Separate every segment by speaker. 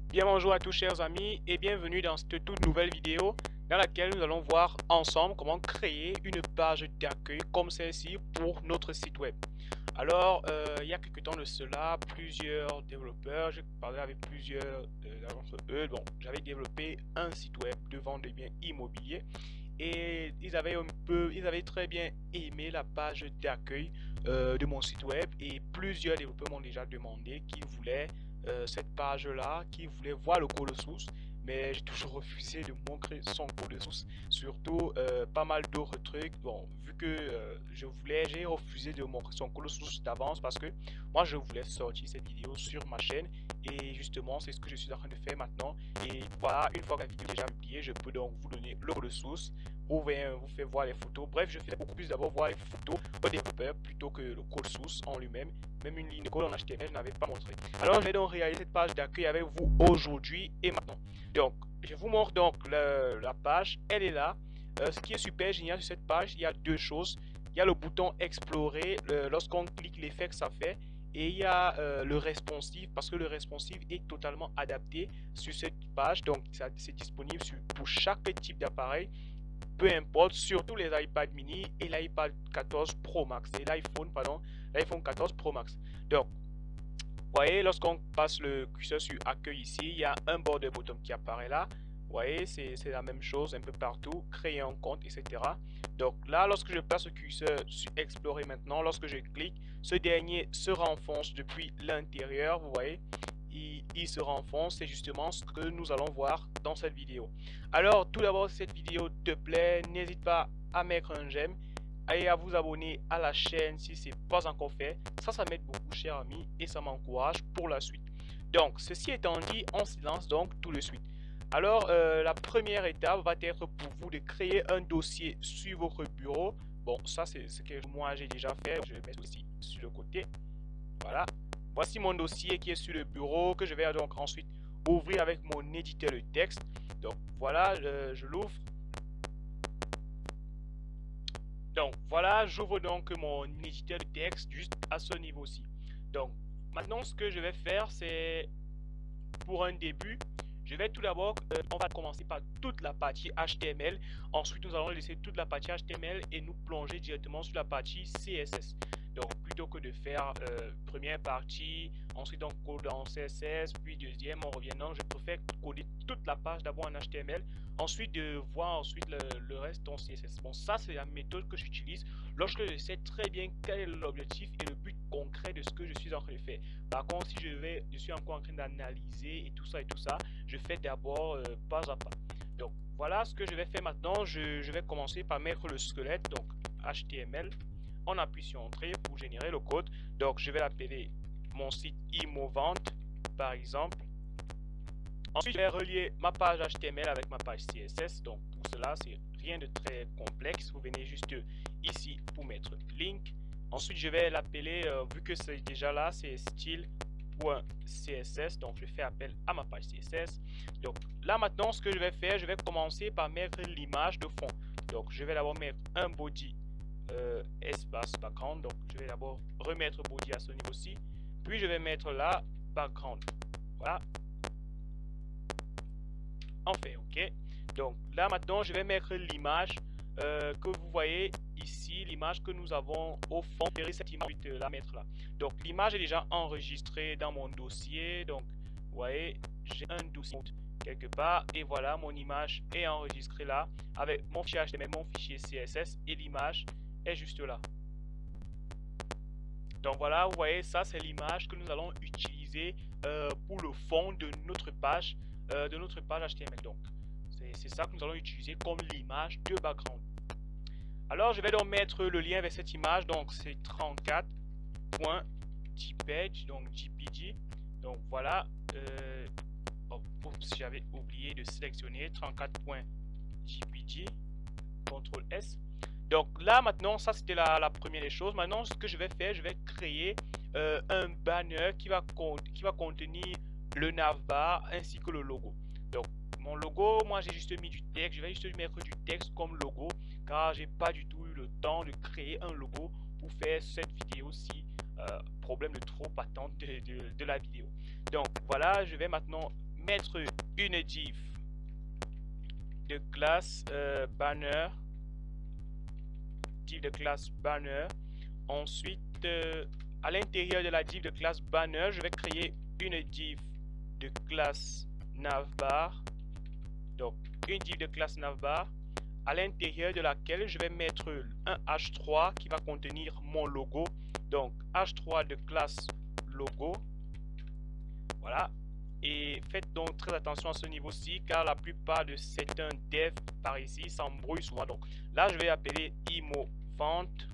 Speaker 1: Bien bonjour à tous chers amis et bienvenue dans cette toute nouvelle vidéo dans laquelle nous allons voir ensemble comment créer une page d'accueil comme celle-ci pour notre site web. Alors, il y a quelques temps de cela, plusieurs développeurs, j'ai parlé avec plusieurs d'entre eux, bon, j'avais développé un site web de vente de biens immobiliers et ils avaient très bien aimé la page d'accueil de mon site web et plusieurs développeurs m'ont déjà demandé qu'ils voulaient cette page-là, qu'ils voulaient voir le code source, mais j'ai toujours refusé de montrer son code source, surtout pas mal d'autres trucs. Bon, vu que j'ai refusé de montrer son code source d'avance parce que moi je voulais sortir cette vidéo sur ma chaîne et justement c'est ce que je suis en train de faire maintenant. Et voilà, une fois que la vidéo est déjà publiée, je peux donc vous donner le code source ou bien vous faire voir les photos. Bref, je fais beaucoup plus d'abord voir les photos au développeur plutôt que le code source en lui-même. Même une ligne de code en HTML, je n'avais pas montré. Alors, je vais donc réaliser cette page d'accueil avec vous aujourd'hui et maintenant. Donc, je vous montre donc la page, elle est là. Ce qui est super génial sur cette page, il y a deux choses. Il y a le bouton explorer, lorsqu'on clique l'effet que ça fait. Et il y a le responsive, parce que le responsive est totalement adapté sur cette page. Donc, c'est disponible pour chaque type d'appareil, peu importe, surtout les iPad mini et l'iPad 14 Pro Max. Et l'iPhone, pardon, l'iPhone 14 Pro Max. Donc, vous voyez, lorsqu'on passe le curseur sur accueil ici, il y a un border button qui apparaît là. Vous voyez, c'est la même chose un peu partout, créer un compte, etc. Donc là, lorsque je passe le curseur sur explorer maintenant, lorsque je clique, ce dernier se renfonce depuis l'intérieur, vous voyez, il se renfonce, c'est justement ce que nous allons voir dans cette vidéo. Alors, tout d'abord, si cette vidéo te plaît, n'hésite pas à mettre un j'aime et à vous abonner à la chaîne si ce n'est pas encore fait. Ça m'aide beaucoup, chers amis, et ça m'encourage pour la suite. Donc, ceci étant dit, on se lance donc tout de suite. Alors, la première étape va être pour vous de créer un dossier sur votre bureau. Bon, ça, c'est ce que moi j'ai déjà fait. Je vais mettre aussi sur le côté. Voilà. Voici mon dossier qui est sur le bureau que je vais donc ensuite ouvrir avec mon éditeur de texte. Donc, voilà, je l'ouvre. Donc voilà, j'ouvre donc mon éditeur de texte juste à ce niveau-ci. Donc maintenant ce que je vais faire, c'est pour un début, je vais tout d'abord, on va commencer par toute la partie HTML. Ensuite, nous allons laisser toute la partie HTML et nous plonger directement sur la partie CSS. Donc, plutôt que de faire première partie, ensuite on code en CSS, puis deuxième, on revient. Non, je préfère coder toute la page d'abord en HTML, ensuite de voir ensuite le reste en CSS. Bon, ça c'est la méthode que j'utilise lorsque je sais très bien quel est l'objectif et le but concret de ce que je suis en train de faire. Par contre, si je suis encore en train d'analyser et tout ça, je fais d'abord pas à pas. Donc, voilà ce que je vais faire maintenant. Je vais commencer par mettre le squelette, donc HTML. On appuie sur Entrée pour générer le code. Donc, je vais l'appeler mon site ImoVente, par exemple. Ensuite, je vais relier ma page HTML avec ma page CSS. Donc, pour cela, c'est rien de très complexe. Vous venez juste ici pour mettre link. Ensuite, je vais l'appeler, vu que c'est déjà là, c'est style.css. Donc, je fais appel à ma page CSS. Donc, là maintenant, ce que je vais faire, je vais commencer par mettre l'image de fond. Donc, je vais d'abord mettre un body espace background. Donc, je vais d'abord remettre body à ce niveau-ci. Puis, je vais mettre là background. Voilà. Enfin, ok. Donc, là maintenant, je vais mettre l'image que vous voyez ici, l'image que nous avons au fond. Je vais cette image, la mettre là. Donc, l'image est déjà enregistrée dans mon dossier. Donc, vous voyez, j'ai un dossier quelque part. Et voilà, mon image est enregistrée là avec mon fichier HTML, mon fichier CSS et l'image est juste là. Donc voilà, vous voyez, ça c'est l'image que nous allons utiliser pour le fond de notre page HTML. Donc c'est ça que nous allons utiliser comme l'image de background. Alors je vais donc mettre le lien avec cette image. Donc c'est 34.jpg, donc JPG. Donc voilà, j'avais oublié de sélectionner 34.jpg, CTRL S. Donc là maintenant, ça c'était la première des choses. Maintenant, ce que je vais faire, je vais créer un banner qui va contenir le navbar ainsi que le logo. Donc mon logo, moi j'ai juste mis du texte. Je vais juste mettre du texte comme logo car j'ai pas du tout eu le temps de créer un logo pour faire cette vidéo-ci. Problème de trop attente de la vidéo. Donc voilà, je vais maintenant mettre une div de classe banner, div de classe banner. Ensuite, à l'intérieur de la div de classe banner, je vais créer une div de classe navbar. Donc, une div de classe navbar à l'intérieur de laquelle je vais mettre un h3 qui va contenir mon logo. Donc, h3 de classe logo. Voilà. Et faites donc très attention à ce niveau-ci, car la plupart de certains devs par ici s'embrouillent souvent. Donc là, je vais appeler imo vente.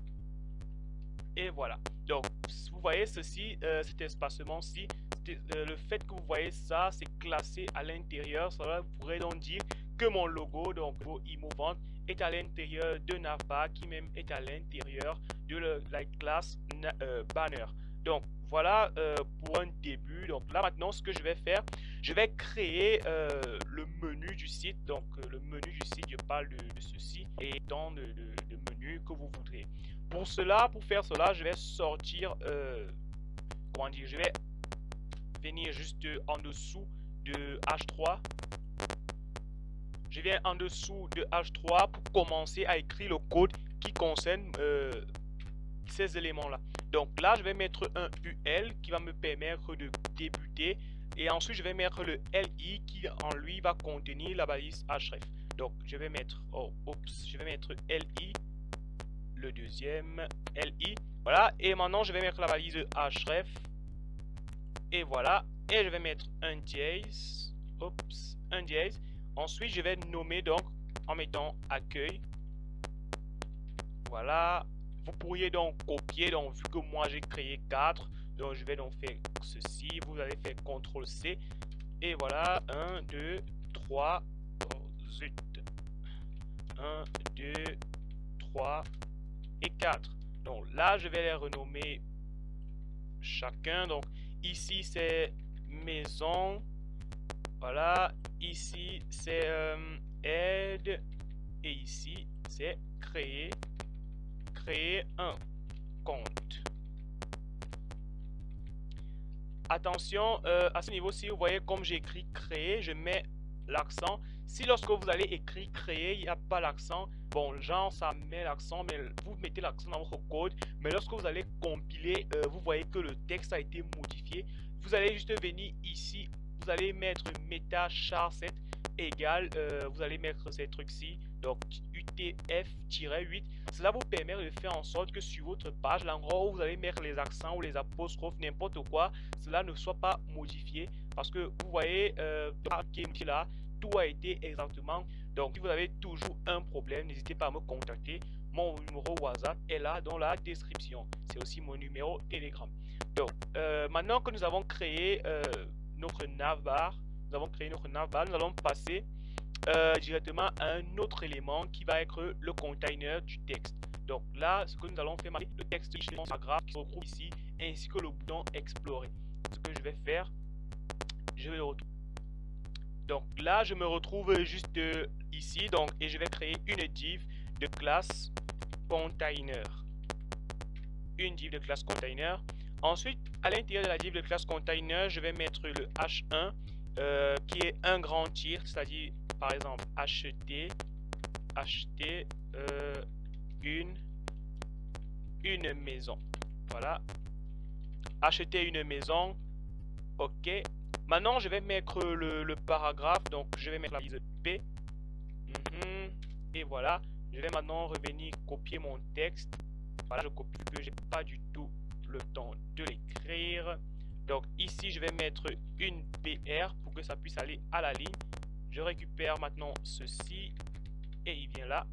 Speaker 1: Et voilà. Donc, vous voyez ceci, cet espacement-ci, le fait que vous voyez ça, c'est classé à l'intérieur. Ça pourrait donc dire que mon logo, donc imo vente, est à l'intérieur de navbar, qui même est à l'intérieur de la classe banner. Donc, voilà pour un début. Donc là maintenant, ce que je vais faire, je vais créer le menu du site. Donc le menu du site, je parle de ceci et dans le menu que vous voudrez. Pour cela, pour faire cela, je vais sortir, comment dire, je vais venir juste en dessous de H3. Je viens en dessous de H3 pour commencer à écrire le code qui concerne ces éléments-là. Donc là, je vais mettre un UL qui va me permettre de débuter. Et ensuite, je vais mettre le LI qui, en lui, va contenir la balise href. Donc, je vais mettre, je vais mettre LI, le deuxième, LI. Voilà. Et maintenant, je vais mettre la balise href. Et voilà. Et je vais mettre un dièse. Un dièse. Ensuite, je vais nommer donc en mettant accueil. Voilà. Vous pourriez donc copier, donc vu que moi j'ai créé 4, donc je vais donc faire ceci, vous allez faire CTRL-C, et voilà, 1, 2, 3, oh, zut, 1, 2, 3 et 4. Donc là, je vais les renommer chacun, donc ici c'est maison, voilà, ici c'est aide, et ici c'est créer un compte. Attention, à ce niveau-ci, vous voyez comme j'ai écrit créer, je mets l'accent. Si lorsque vous allez écrire créer, il n'y a pas l'accent, bon, genre ça met l'accent, mais vous mettez l'accent dans votre code. Mais lorsque vous allez compiler, vous voyez que le texte a été modifié. Vous allez juste venir ici, vous allez mettre meta char7 égale, vous allez mettre ces trucs-ci, donc UTF-8. Cela vous permet de faire en sorte que sur votre page, l'endroit où vous allez mettre les accents ou les apostrophes, n'importe quoi, cela ne soit pas modifié. Parce que vous voyez, là, tout a été exactement. Donc, si vous avez toujours un problème, n'hésitez pas à me contacter. Mon numéro WhatsApp est là dans la description. C'est aussi mon numéro Telegram. Donc, maintenant que nous avons créé notre navbar, nous allons passer directement à un autre élément qui va être le container du texte. Donc là, ce que nous allons faire, le texte paragraphe qui se retrouve ici, ainsi que le bouton explorer. Ce que je vais faire, je vais le retrouver. Donc là, je me retrouve juste ici, donc, et je vais créer une div de classe container. Une div de classe container. Ensuite, à l'intérieur de la div de classe container, je vais mettre le H1 qui est un grand tir, c'est-à-dire par exemple acheter une maison. Voilà, acheter une maison. Ok, maintenant je vais mettre le paragraphe, donc je vais mettre la balise P. Et voilà, je vais maintenant revenir copier mon texte. Voilà, je copie que j'ai pas du tout le temps de l'écrire. Donc ici, je vais mettre une BR pour que ça puisse aller à la ligne. Je récupère maintenant ceci et il vient là.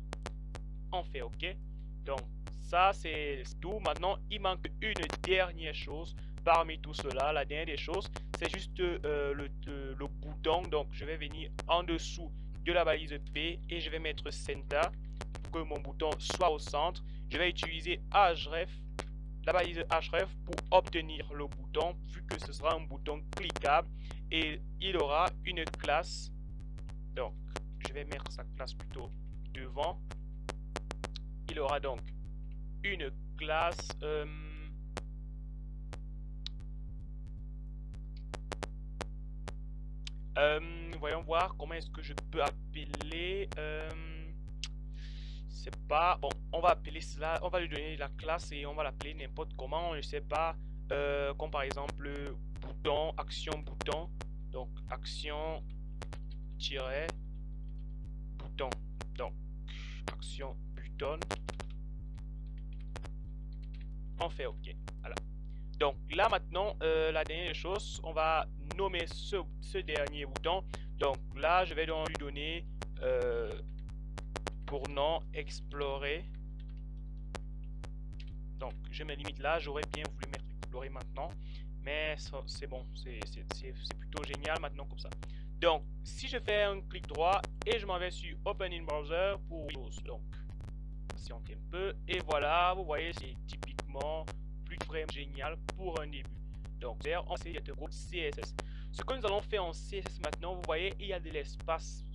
Speaker 1: On fait OK. Donc ça, c'est tout. Maintenant, il manque une dernière chose parmi tout cela. La dernière des choses, c'est juste le bouton. Donc je vais venir en dessous de la balise P et je vais mettre Center pour que mon bouton soit au centre. Je vais utiliser href, la balise href pour obtenir le bouton, vu que ce sera un bouton cliquable et il aura une classe. Donc je vais mettre sa classe plutôt devant. Il aura donc une classe Voyons voir comment est-ce que je peux appeler. C'est pas bon. On va appeler cela. On va lui donner la classe et on va l'appeler n'importe comment. Je sais pas. Comme par exemple bouton, action bouton. Donc action tiret bouton. Donc action bouton. On fait OK. Voilà. Donc là maintenant, la dernière chose, on va nommer ce dernier bouton. Donc là, je vais donc lui donner pour nom explorer. Donc je me limite là. J'aurais bien voulu mettre explorer maintenant, mais c'est bon, c'est plutôt génial maintenant comme ça. Donc si je fais un clic droit et je m'en vais sur Open in Browser pour Windows, donc patientez un peu et voilà, vous voyez, c'est typiquement plus vraiment génial pour un début. Donc on sait CSS. Ce que nous allons faire en CSS maintenant, vous voyez, il y a de l'espace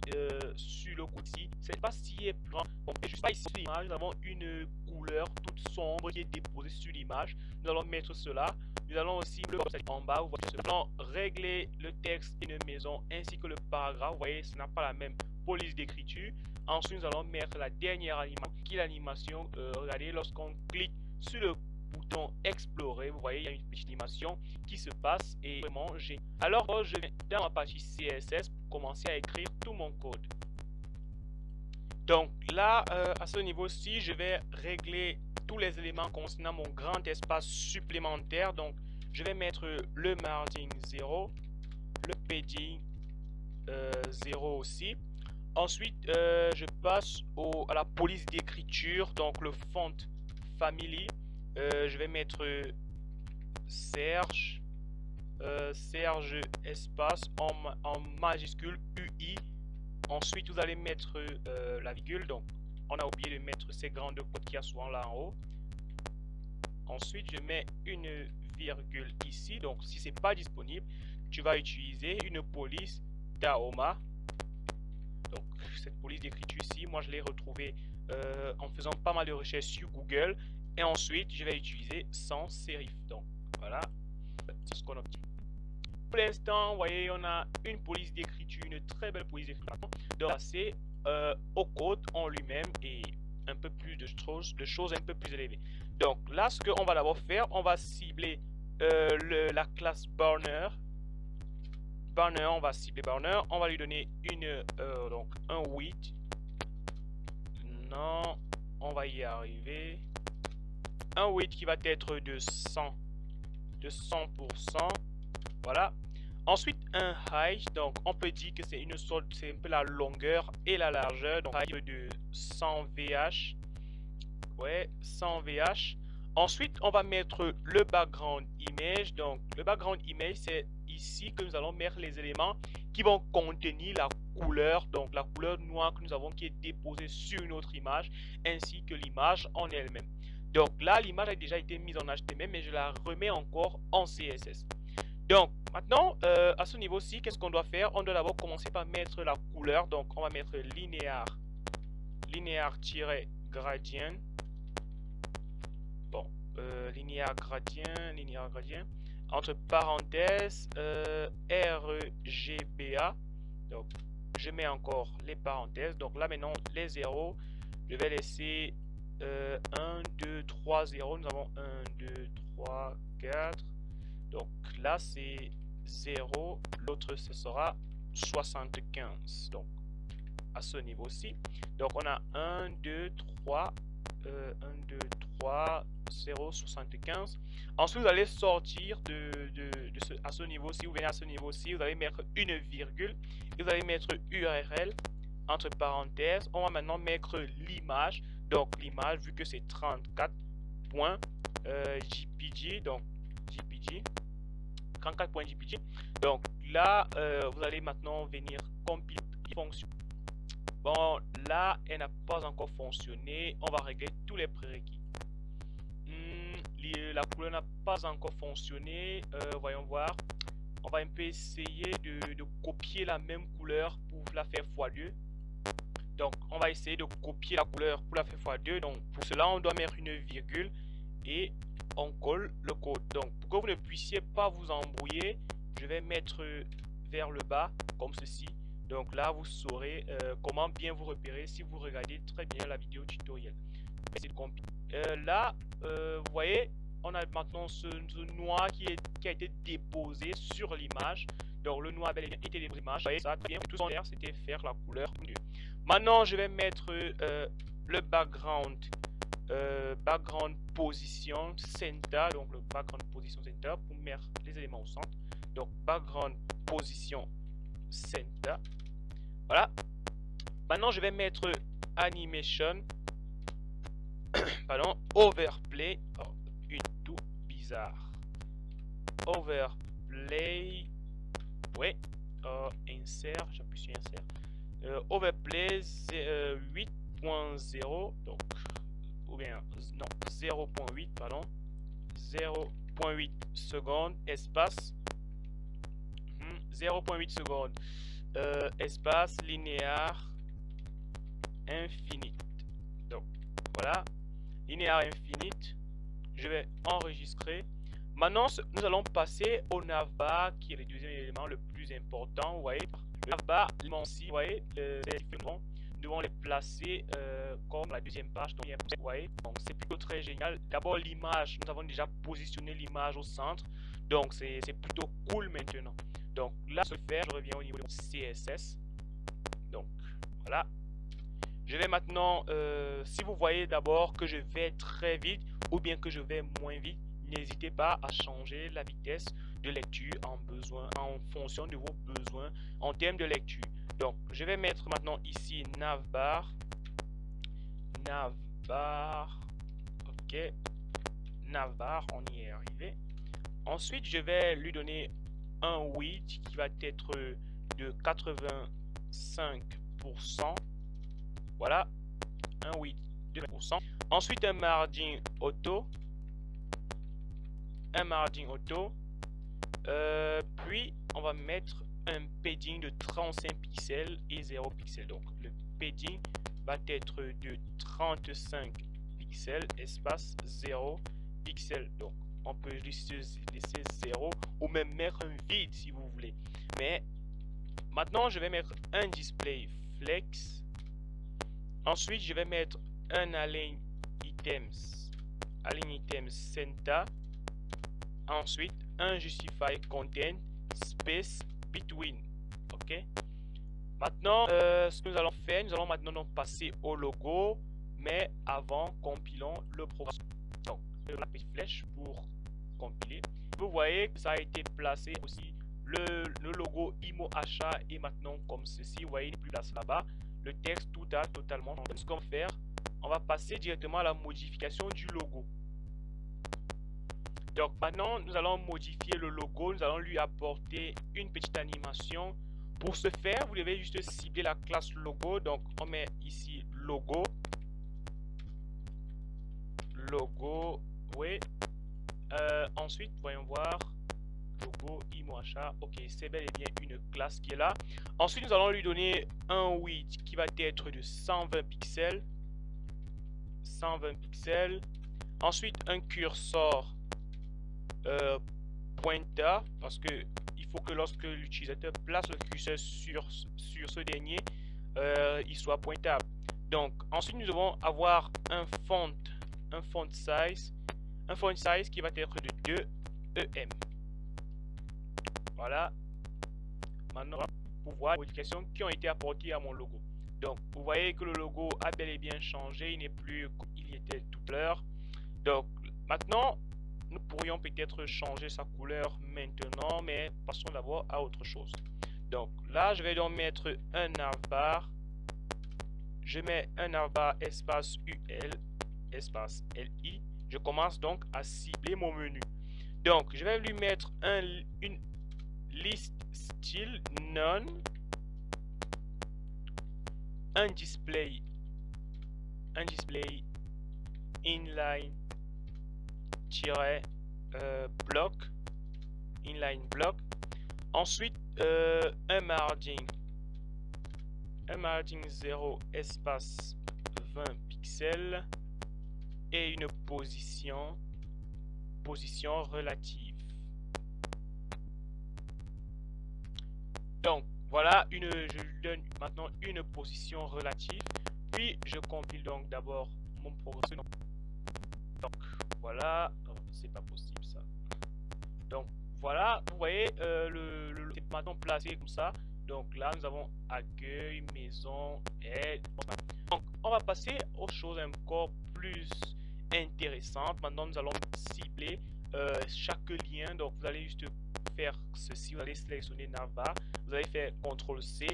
Speaker 1: sur le côté. Cet espace ci est grand. Donc juste pas ici sur l'image, nous avons une couleur toute sombre qui est déposée sur l'image. Nous allons mettre cela. Nous allons aussi le en bas. Vous voyez, nous allons régler le texte d'une maison ainsi que le paragraphe. Vous voyez, ce n'a pas la même police d'écriture. Ensuite, nous allons mettre la dernière animation qui est l'animation. Regardez, lorsqu'on clique sur le bouton explorer, vous voyez, il y a une petite animation qui se passe et vraiment génial. Alors, je vais dans ma partie CSS pour commencer à écrire tout mon code. Donc là, à ce niveau-ci, je vais régler tous les éléments concernant mon grand espace supplémentaire. Donc, je vais mettre le margin 0, le padding 0 aussi. Ensuite, je passe à la police d'écriture, donc le font family. Je vais mettre Serge, Serge espace en majuscule UI. Ensuite, vous allez mettre la virgule. Donc, on a oublié de mettre ces grandes codes qu'il y a souvent là en haut. Ensuite, je mets une virgule ici. Donc, si c'est pas disponible, tu vas utiliser une police d'Aoma. Donc, cette police d'écriture ici, moi je l'ai retrouvée en faisant pas mal de recherches sur Google. Et ensuite, je vais utiliser sans serif. Donc, voilà, c'est ce qu'on obtient. Pour l'instant, vous voyez, on a une police d'écriture, une très belle police d'écriture. Donc, passer au code en lui-même et un peu plus de choses un peu plus élevées. Donc, là, ce qu'on va d'abord faire, on va cibler la classe Burner. Burner, on va cibler Burner. On va lui donner donc un width. Non, on va y arriver. Un width qui va être de 100%. Voilà. Ensuite, un height. Donc, on peut dire que c'est une sorte, c'est un peu la longueur et la largeur. Donc, height de 100 VH. Ouais, 100 VH. Ensuite, on va mettre le background image. Donc, le background image, c'est ici que nous allons mettre les éléments qui vont contenir la couleur. Donc, la couleur noire que nous avons qui est déposée sur une autre image, ainsi que l'image en elle-même. Donc là, l'image a déjà été mise en HTML, mais je la remets encore en CSS. Donc maintenant, à ce niveau-ci, qu'est-ce qu'on doit faire? On doit d'abord commencer par mettre la couleur. Donc on va mettre linéaire-gradient. Bon, linéaire-gradient, entre parenthèses, RGBA. Donc je mets encore les parenthèses. Donc là maintenant, les zéros, je vais laisser 1, 2, 3, 0. Nous avons 1, 2, 3, 4. Donc là, c'est 0. L'autre, ce sera 75. Donc, à ce niveau-ci. Donc, on a 1, 2, 3. 1, 2, 3, 0, 75. Ensuite, vous allez sortir à ce niveau-ci. Vous venez à ce niveau-ci. Vous allez mettre une virgule. Et vous allez mettre URL. Entre parenthèses. On va maintenant mettre l'image. Donc l'image, vu que c'est 34.jpg, donc jpg, 34.jpg. Donc là, vous allez maintenant venir compiler fonction. Bon, là, elle n'a pas encore fonctionné. On va régler tous les prérequis. La couleur n'a pas encore fonctionné. Voyons voir. On va un peu essayer de copier la même couleur pour la faire x2. Donc, on va essayer de copier la couleur pour la faire x2. Donc, pour cela, on doit mettre une virgule et on colle le code. Donc, pour que vous ne puissiez pas vous embrouiller, je vais mettre vers le bas comme ceci. Donc là, vous saurez comment bien vous repérer si vous regardez très bien la vidéo tutoriel. Là, vous voyez, on a maintenant ce noir qui a été déposé sur l'image. Donc le noir avait été déposé l'image. Vous voyez, ça très bien. Tout en l'air, c'était faire la couleur bleue. Maintenant, je vais mettre le background. Background position center, donc le background position center pour mettre les éléments au centre. Donc background position center. Voilà. Maintenant, je vais mettre animation. Pardon, overplay. Oh, une tout bizarre. Overplay. Ouais. Insert. J'appuie sur insert. Overplay 8.0. Donc, ou bien non 0.8 pardon 0.8 secondes espace 0.8 secondes espace linéaire infinite. Donc voilà, linéaire infinite. Je vais enregistrer. Maintenant nous allons passer au navbar qui est le deuxième élément le plus important. Vous voyez le navbar, vous voyez nous devons les placer comme la deuxième page. Donc, vous voyez, donc c'est plutôt très génial. D'abord l'image, nous avons déjà positionné l'image au centre, donc c'est plutôt cool maintenant. Donc là, ce faire, je reviens au niveau de CSS. Donc voilà. Je vais maintenant, si vous voyez d'abord que je vais très vite ou bien que je vais moins vite, n'hésitez pas à changer la vitesse de lecture en fonction de vos besoins en termes de lecture. Donc, je vais mettre maintenant ici navbar, ok, navbar, on y est arrivé. Ensuite, je vais lui donner un width qui va être de 85%. Voilà, un width de 20%. Ensuite, un margin auto. Puis, on va mettre un padding de 35 pixels et 0 pixels. Donc, le padding va être de 35 pixels, espace 0 pixels. Donc, on peut laisser 0 ou même mettre un vide si vous voulez. Mais maintenant, je vais mettre un display flex. Ensuite, je vais mettre un align items center. Ensuite, un justify content space between. Ok. Maintenant, ce que nous allons faire, nous allons maintenant donc passer au logo, mais avant, compilons le programme. Donc, la petite flèche pour compiler. Vous voyez que ça a été placé aussi. Le logo IMO achat est maintenant comme ceci. Vous voyez, il n'est plus placé là-bas. Le texte, tout a totalement changé. Ce qu'on va faire, on va passer directement à la modification du logo. Donc maintenant, nous allons modifier le logo. Nous allons lui apporter une petite animation. Pour ce faire, vous devez juste cibler la classe logo. Donc on met ici logo. Oui. Ensuite, voyons voir. Logo IMO achat. Ok, c'est bel et bien une classe qui est là. Ensuite, nous allons lui donner un width qui va être de 120 pixels. 120 pixels. Ensuite, un curseur pointeur, parce que il faut que lorsque l'utilisateur place le curseur sur ce dernier, il soit pointable. Donc ensuite nous devons avoir un font size qui va être de 2 EM. Voilà. Maintenant pour voir les modifications qui ont été apportées à mon logo. Donc vous voyez que le logo a bel et bien changé, il n'est plus comme il était tout à l'heure. Donc maintenant nous pourrions peut-être changer sa couleur maintenant, mais passons d'abord à autre chose. Donc là, je vais donc mettre un navbar. Je mets un navbar espace UL, espace LI. Je commence donc à cibler mon menu. Donc, je vais lui mettre une liste style none, un display inline bloc, inline block. Ensuite un margin 0 espace 20 pixels et une position relative. Donc voilà, je lui donne maintenant une position relative. Puis je compile donc d'abord mon programme. Donc voilà, c'est pas possible ça. Donc voilà, vous voyez, c'est maintenant placé comme ça. Donc là, nous avons accueil, maison, aide. Donc on va passer aux choses encore plus intéressantes. Maintenant, nous allons cibler chaque lien. Donc vous allez juste faire ceci. Vous allez sélectionner navbar. Vous allez faire CTRL-C.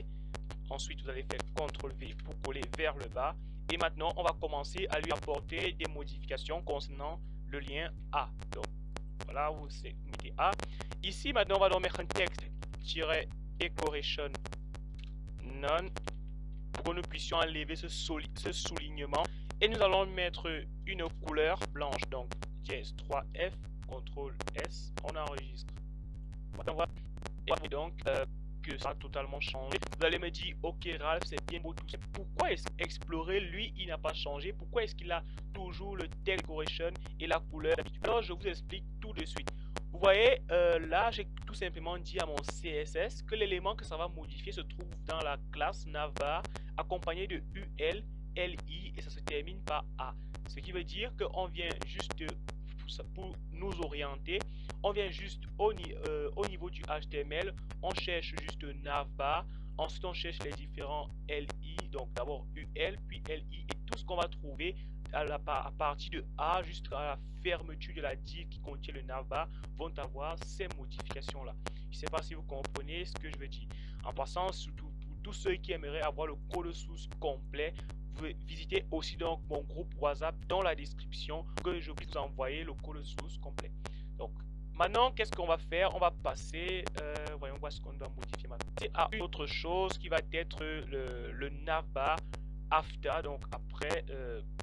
Speaker 1: Ensuite, vous allez faire CTRL-V pour coller vers le bas. Et maintenant, on va commencer à lui apporter des modifications concernant le lien A. Donc voilà, vous mettez A. Ici, maintenant, on va donc mettre un texte decoration none pour que nous puissions enlever ce soulignement. Et nous allons mettre une couleur blanche. Donc, dièse 3F, CTRL S, on enregistre. Maintenant, voilà. Et donc, que ça a totalement changé. Vous allez me dire, ok Ralph, c'est bien beau tout ça. Pourquoi est-ce qu'Explorer, lui, il n'a pas changé? Pourquoi est-ce qu'il a toujours le texte decoration et la couleur? Alors, je vous explique tout de suite. Vous voyez, là, j'ai tout simplement dit à mon CSS que l'élément que ça va modifier se trouve dans la classe navbar accompagné de UL, LI et ça se termine par A. Ce qui veut dire qu'on vient juste pour nous orienter, on vient juste au niveau du HTML, on cherche juste navbar, ensuite on cherche les différents LI, donc d'abord UL, puis LI, et tout ce qu'on va trouver à partir de A jusqu'à la fermeture de la div qui contient le navbar vont avoir ces modifications là. Je ne sais pas si vous comprenez ce que je veux dire. En passant, surtout pour tous ceux qui aimeraient avoir le code source complet, vous visitez aussi donc mon groupe WhatsApp dans la description que je vais vous envoyer le code source complet. Donc maintenant, qu'est-ce qu'on va faire? On va passer, voyons voir ce qu'on doit modifier maintenant. C'est à une autre chose qui va être le navbar after, donc après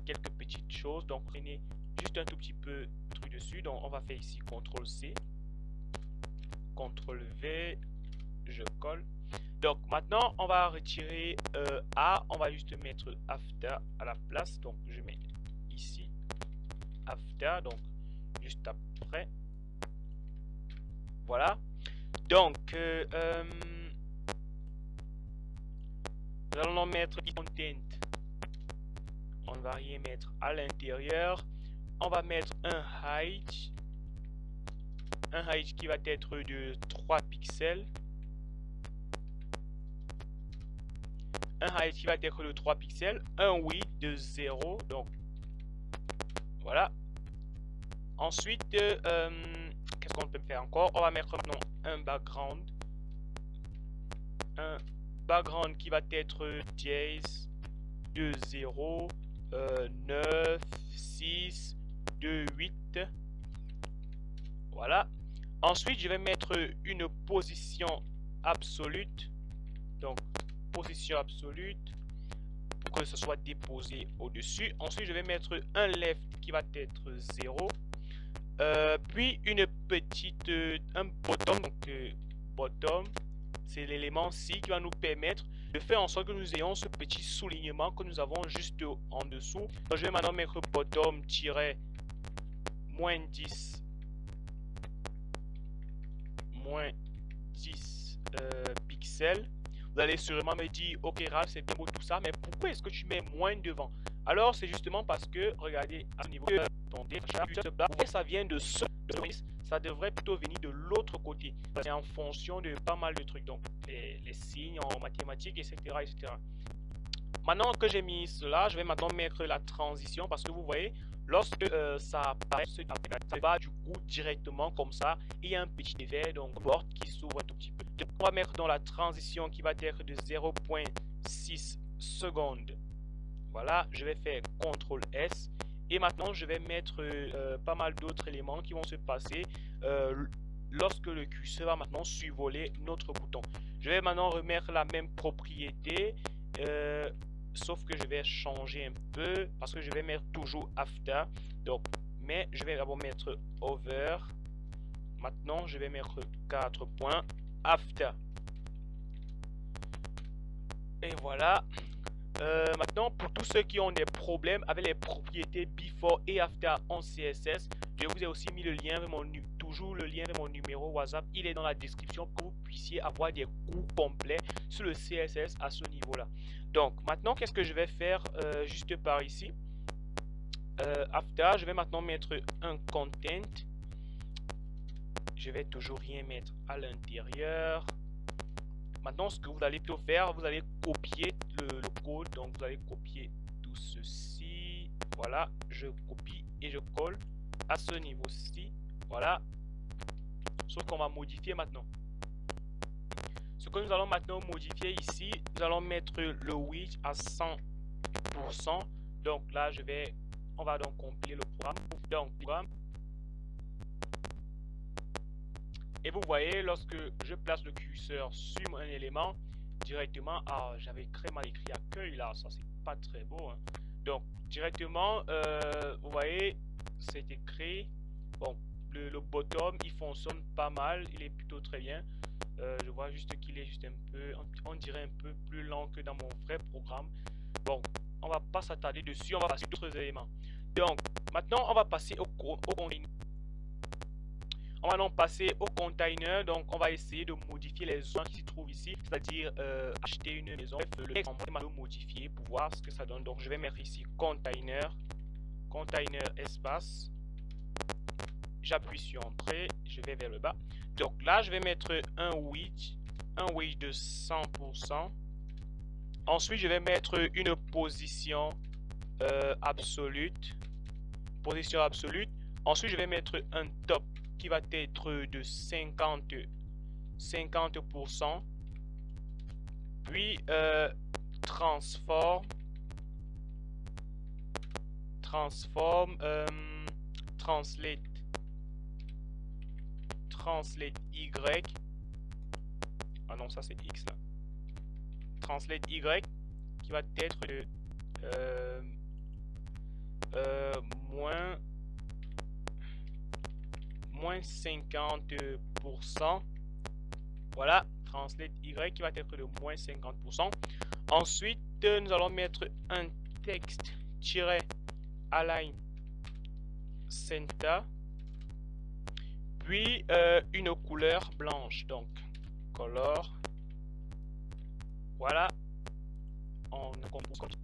Speaker 1: quelques petites choses. Donc prenez juste un tout petit peu de truc dessus. Donc on va faire ici CTRL-C, CTRL-V, je colle. Donc maintenant on va retirer A, on va juste mettre after à la place. Donc je mets ici after, donc juste après. Voilà. Donc nous allons mettre content. On ne va rien mettre à l'intérieur. On va mettre un height. Un height qui va être de 3 pixels. Un height qui va être de 3 pixels. Un width de 0. Donc voilà. Ensuite, qu'est-ce qu'on peut faire encore? On va mettre maintenant un background. Un background qui va être dièse de 0, 9, 6, 2, 8. Voilà. Ensuite, je vais mettre une position absolue. Donc, position absolue pour que ce soit déposé au-dessus. Ensuite, je vais mettre un left qui va être 0. Puis une petite, un bottom. Donc, bottom, c'est l'élément ci qui va nous permettre de faire en sorte que nous ayons ce petit soulignement que nous avons juste en dessous. Donc, je vais maintenant mettre bottom -10 pixels. Vous allez sûrement me dire, ok Ralph, c'est bien beau tout ça, mais pourquoi est-ce que tu mets moins devant? Alors c'est justement parce que, regardez, à ce niveau de ton ça vient de ce, ça devrait plutôt venir de l'autre côté. C'est en fonction de pas mal de trucs, donc les signes en mathématiques, etc., etc. Maintenant que j'ai mis cela, je vais maintenant mettre la transition parce que vous voyez, lorsque ça apparaît, ça va du coup directement comme ça. Il y a un petit effet, donc porte qui s'ouvre un tout petit peu. Donc, on va mettre dans la transition qui va être de 0,6 secondes. Voilà, je vais faire CTRL S. Et maintenant, je vais mettre pas mal d'autres éléments qui vont se passer lorsque le curseur va maintenant survoler notre bouton. Je vais maintenant remettre la même propriété. Sauf que je vais changer un peu parce que je vais mettre toujours after. Donc, mais je vais d'abord mettre over. Maintenant, je vais mettre 4 points after. Et voilà. Maintenant, pour tous ceux qui ont des problèmes avec les propriétés before et after en CSS, je vous ai aussi mis le lien avec mon toujours le lien de mon numéro WhatsApp, il est dans la description pour que vous puissiez avoir des cours complets sur le CSS à ce niveau-là. Donc maintenant, qu'est-ce que je vais faire juste par ici? After, je vais maintenant mettre un content. Je vais toujours rien mettre à l'intérieur. Maintenant, ce que vous allez plutôt faire, vous allez copier le code. Donc, vous allez copier tout ceci. Voilà, je copie et je colle à ce niveau-ci. Voilà. Sauf qu'on va modifier maintenant. Ce que nous allons maintenant modifier ici, nous allons mettre le width à 100%. Donc là, on va donc compiler le programme. Donc, programme. Et vous voyez, lorsque je place le curseur sur un élément, directement, j'avais très mal écrit accueil là, ça c'est pas très beau. Hein. Donc, directement, vous voyez, c'est écrit. Bon, le bottom, il fonctionne pas mal, il est plutôt très bien. Je vois juste qu'il est juste un peu, on dirait un peu plus lent que dans mon vrai programme. Bon, on va pas s'attarder dessus, on va passer à d'autres éléments. Donc, maintenant, on va passer au container. On va donc passer au container. Donc, on va essayer de modifier les zones qui se trouvent ici, c'est-à-dire acheter une maison. Le texte, on va le modifier pour voir ce que ça donne. Donc, je vais mettre ici container espace. J'appuie sur entrée, je vais vers le bas. Donc là, je vais mettre un width de 100%. Ensuite, je vais mettre une position absolute. Position absolute. Ensuite, je vais mettre un top qui va être de 50%. Puis, transform translate Y. Ah non, ça c'est X là. Translate Y qui va être de moins 50%. Voilà, translate Y qui va être de moins 50%. Ensuite, nous allons mettre un texte align center. Puis une couleur blanche. Donc, color. Voilà. On compose comme ça.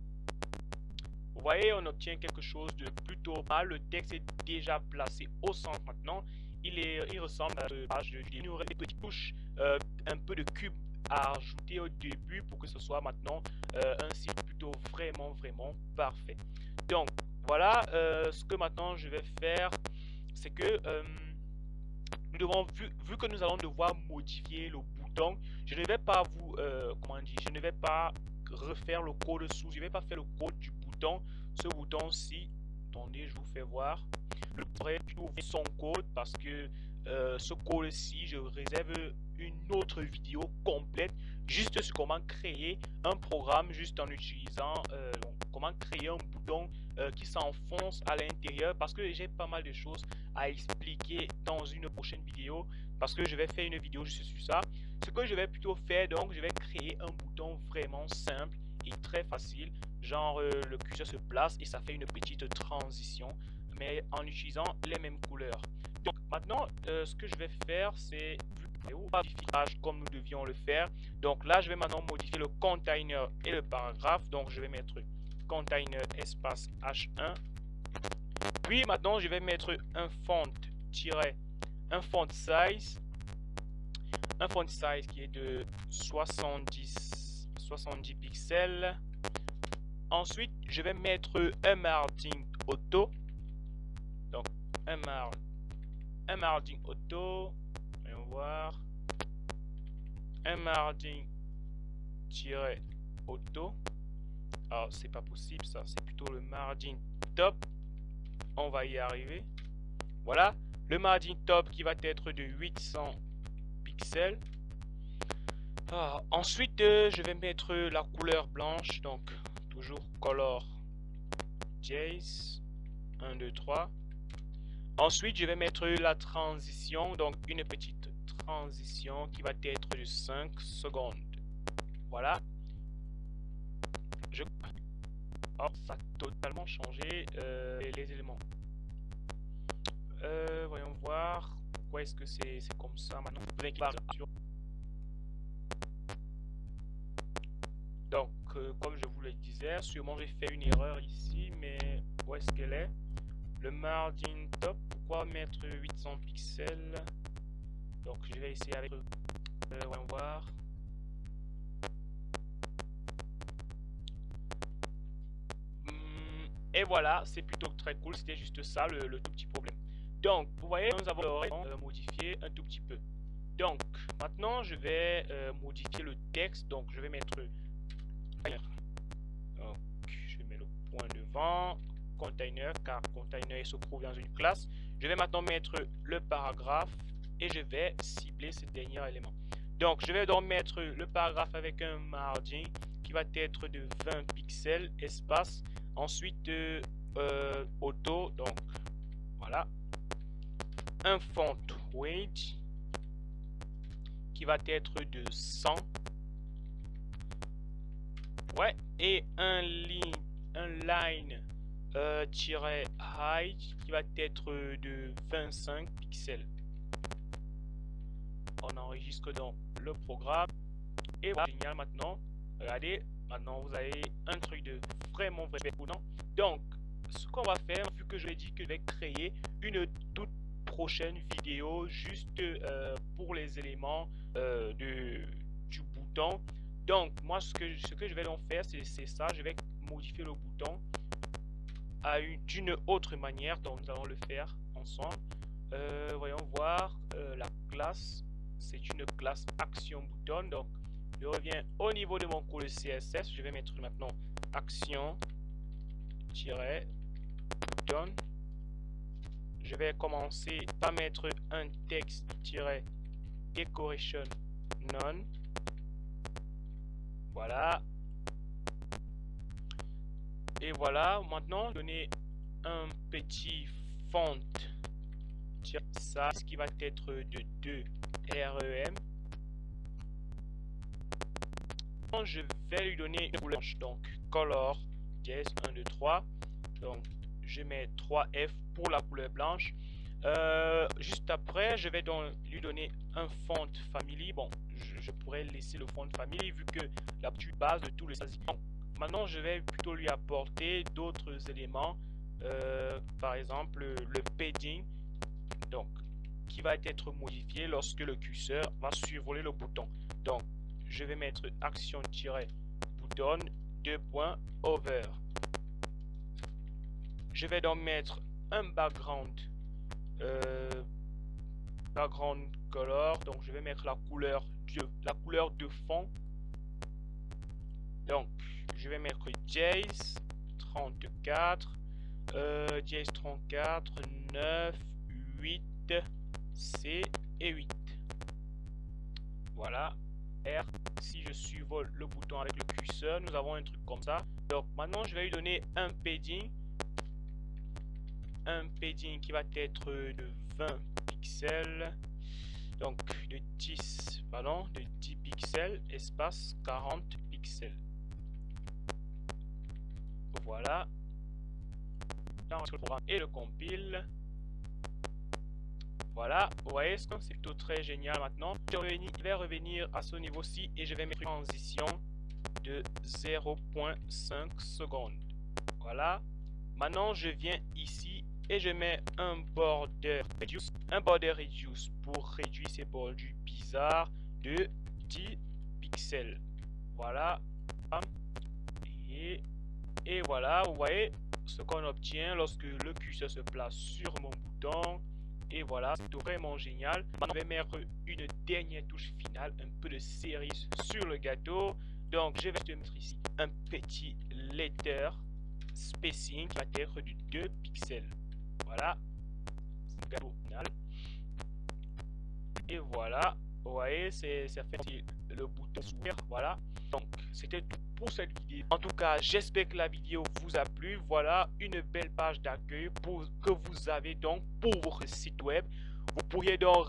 Speaker 1: Vous voyez, on obtient quelque chose de plutôt mal. Le texte est déjà placé au centre maintenant. Il ressemble à une page de il y aurait des petites touches, un peu de cube à ajouter au début pour que ce soit maintenant un site plutôt vraiment parfait. Donc voilà, ce que maintenant je vais faire, c'est que nous devons, vu que nous allons devoir modifier le bouton, je ne vais pas vous, je ne vais pas refaire le code sous, je ne vais pas faire le code du bouton, ce bouton-ci. Attendez, je vous fais voir. Je pourrais ouvrir son code parce que ce code-ci, je réserve une autre vidéo complète juste sur comment créer un programme juste en utilisant comment créer un bouton qui s'enfonce à l'intérieur, parce que j'ai pas mal de choses à expliquer dans une prochaine vidéo, parce que je vais faire une vidéo juste sur ça. Ce que je vais plutôt faire, donc je vais créer un bouton vraiment simple et très facile, genre le curseur se place et ça fait une petite transition, mais en utilisant les mêmes couleurs. Donc maintenant, ce que je vais faire, c'est modifier comme nous devions le faire. Donc là, je vais maintenant modifier le container et le paragraphe. Donc je vais mettre container espace H1. Puis maintenant, je vais mettre un font size. Un font size qui est de 70 pixels. Ensuite, je vais mettre un margin auto. Donc, un margin auto. Voyons voir. Un margin auto. Alors, c'est pas possible, ça. C'est plutôt le margin top. On va y arriver. Voilà. Le margin top qui va être de 800 pixels. Ensuite, je vais mettre la couleur blanche. Donc, toujours color Jace 1, 2, 3. Ensuite, je vais mettre la transition, donc une petite transition qui va être de 5 secondes. Voilà. Ça a totalement changé les éléments. Voyons voir pourquoi est-ce que c'est comme ça maintenant. Vous inquiétez pas. Donc, comme je vous le disais, sûrement j'ai fait une erreur ici, mais où est-ce qu'elle est? Le margin top, pourquoi mettre 800 pixels? Donc, je vais essayer avec... on va voir. Et voilà, c'est plutôt très cool, c'était juste ça le tout petit problème. Donc, vous voyez, nous avons modifié un tout petit peu. Donc, maintenant, je vais modifier le texte. Donc, je vais mettre... Donc, je mets le point devant. Container, car container se trouve dans une classe. Je vais maintenant mettre le paragraphe et je vais cibler ce dernier élément. Donc, je vais donc mettre le paragraphe avec un margin qui va être de 20 pixels, espace. Ensuite, auto, donc voilà. Un font weight qui va être de 100. Ouais, et un line height qui va être de 25 pixels. On enregistre donc le programme et voilà, génial. Maintenant regardez, maintenant vous avez un truc de vraiment cool. Donc ce qu'on va faire, vu que je l'ai dit que je vais créer une toute prochaine vidéo juste pour les éléments du bouton. Donc moi ce que je vais donc faire, c'est ça, je vais modifier le bouton d'une autre manière. Donc nous allons le faire ensemble. Voyons voir la classe. C'est une classe action bouton. Donc je reviens au niveau de mon code CSS. Je vais mettre maintenant action bouton. Je vais commencer par mettre un texte decoration none. Voilà. Et voilà, maintenant donner un petit font size qui va être de 2 rem. Je vais lui donner une couleur, donc color yes 1 2 3. Donc je mets 3F pour la couleur blanche. Juste après, je vais donc lui donner un font family. Bon, je pourrais laisser le font family vu que la petite base de tous les donc, maintenant je vais plutôt lui apporter d'autres éléments, par exemple le padding, donc qui va être modifié lorsque le curseur va survoler le bouton. Donc je vais mettre action-bouton 2.over. Je vais donc mettre un background color, donc je vais mettre la couleur de fond. Donc je vais mettre Jace 34 Jace 34 9 8 C et 8. Voilà. R, si je survole le bouton avec le curseur, nous avons un truc comme ça. Donc maintenant je vais lui donner un padding qui va être de 20 pixels, donc de 10 pixels, espace 40 pixels. Voilà. Là, on le programme et le compile. Voilà, vous voyez, c'est plutôt très génial. Maintenant je vais revenir à ce niveau-ci et je vais mettre une transition de 0.5 secondes. Voilà. Maintenant je viens ici et je mets un border reduce pour réduire ces bordures bizarres de 10 pixels. Voilà. Et voilà, vous voyez ce qu'on obtient lorsque le curseur se place sur mon bouton. Et voilà, c'est vraiment génial. On va mettre une dernière touche finale, un peu de cerise sur le gâteau. Donc je vais te mettre ici un petit letter spacing qui va être de 2 pixels. Voilà, c'est le gâteau final. Et voilà, vous voyez, ça fait le bouton s'ouvrir. Voilà, donc c'était tout pour cette vidéo. En tout cas, j'espère que la vidéo vous a plu. Voilà une belle page d'accueil que vous avez donc pour votre site web. Vous pourriez donc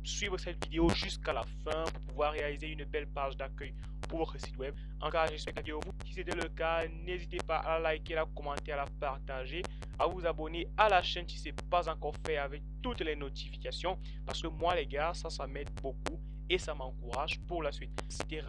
Speaker 1: suivre cette vidéo jusqu'à la fin pour pouvoir réaliser une belle page d'accueil pour votre site web. En tout cas, j'espère que la vidéo vous. Si c'était le cas, n'hésitez pas à liker, à commenter, à la partager. à vous abonner à la chaîne si ce n'est pas encore fait avec toutes les notifications. Parce que moi les gars, ça m'aide beaucoup et ça m'encourage pour la suite. C'était